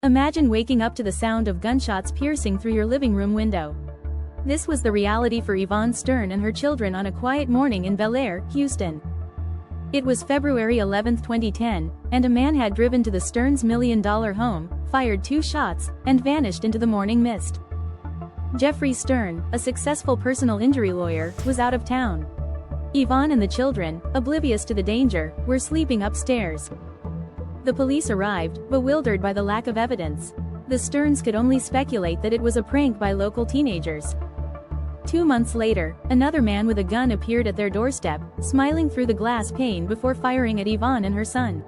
Imagine waking up to the sound of gunshots piercing through your living room window. This was the reality for Yvonne Stern and her children on a quiet morning in Bel Air, Houston. It was February 11, 2010, and a man had driven to the Sterns' million-dollar home, fired 2 shots, and vanished into the morning mist. Jeffrey Stern, a successful personal injury lawyer, was out of town. Yvonne and the children, oblivious to the danger, were sleeping upstairs. The police arrived, bewildered by the lack of evidence. The Sterns could only speculate that it was a prank by local teenagers. 2 months later, another man with a gun appeared at their doorstep, smiling through the glass pane before firing at Yvonne and her son.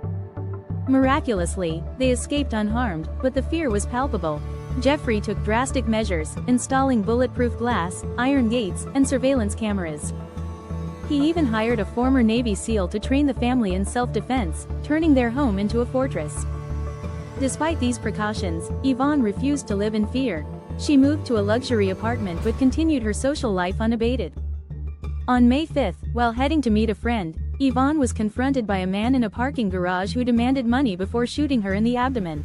Miraculously, they escaped unharmed, but the fear was palpable. Jeffrey took drastic measures, installing bulletproof glass, iron gates, and surveillance cameras. He even hired a former Navy SEAL to train the family in self-defense, turning their home into a fortress. Despite these precautions, Yvonne refused to live in fear. She moved to a luxury apartment but continued her social life unabated. On May 5, while heading to meet a friend, Yvonne was confronted by a man in a parking garage who demanded money before shooting her in the abdomen.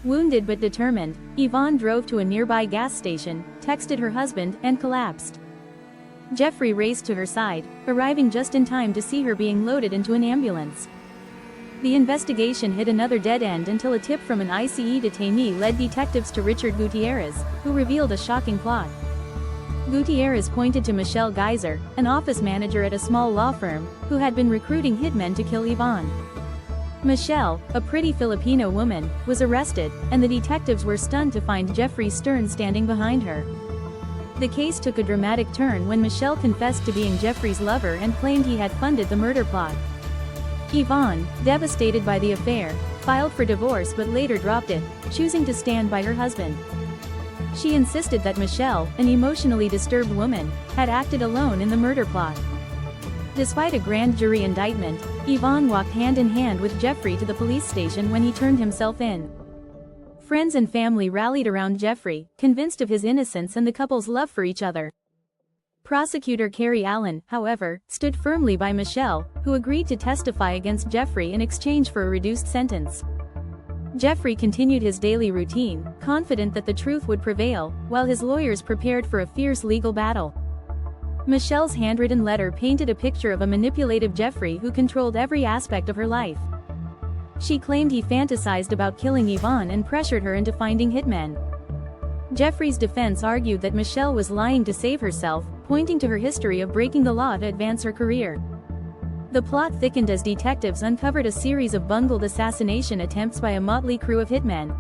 Wounded but determined, Yvonne drove to a nearby gas station, texted her husband, and collapsed. Jeffrey raced to her side, arriving just in time to see her being loaded into an ambulance. The investigation hit another dead end until a tip from an ICE detainee led detectives to Richard Gutierrez, who revealed a shocking plot. Gutierrez pointed to Michelle Geyser, an office manager at a small law firm, who had been recruiting hitmen to kill Yvonne. Michelle, a pretty Filipino woman, was arrested, and the detectives were stunned to find Jeffrey Stern standing behind her. The case took a dramatic turn when Michelle confessed to being Jeffrey's lover and claimed he had funded the murder plot. Yvonne, devastated by the affair, filed for divorce but later dropped it, choosing to stand by her husband. She insisted that Michelle, an emotionally disturbed woman, had acted alone in the murder plot. Despite a grand jury indictment, Yvonne walked hand in hand with Jeffrey to the police station when he turned himself in. Friends and family rallied around Jeffrey, convinced of his innocence and the couple's love for each other. Prosecutor Carrie Allen, however, stood firmly by Michelle, who agreed to testify against Jeffrey in exchange for a reduced sentence. Jeffrey continued his daily routine, confident that the truth would prevail, while his lawyers prepared for a fierce legal battle. Michelle's handwritten letter painted a picture of a manipulative Jeffrey who controlled every aspect of her life. She claimed he fantasized about killing Yvonne and pressured her into finding hitmen. Jeffrey's defense argued that Michelle was lying to save herself, pointing to her history of breaking the law to advance her career. The plot thickened as detectives uncovered a series of bungled assassination attempts by a motley crew of hitmen.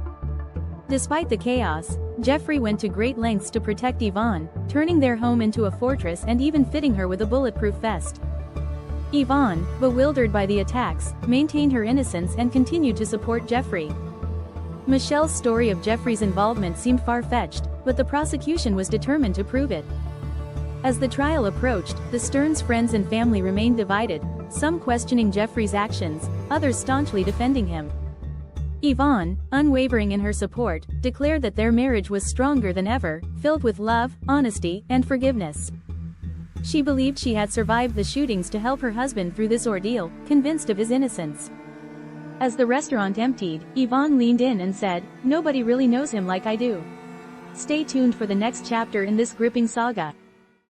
Despite the chaos, Jeffrey went to great lengths to protect Yvonne, turning their home into a fortress and even fitting her with a bulletproof vest. Yvonne, bewildered by the attacks, maintained her innocence and continued to support Jeffrey. Michelle's story of Jeffrey's involvement seemed far-fetched, but the prosecution was determined to prove it. As the trial approached, the Sterns' friends and family remained divided, some questioning Jeffrey's actions, others staunchly defending him. Yvonne, unwavering in her support, declared that their marriage was stronger than ever, filled with love, honesty, and forgiveness. She believed she had survived the shootings to help her husband through this ordeal, convinced of his innocence. As the restaurant emptied, Yvonne leaned in and said, "Nobody really knows him like I do." Stay tuned for the next chapter in this gripping saga.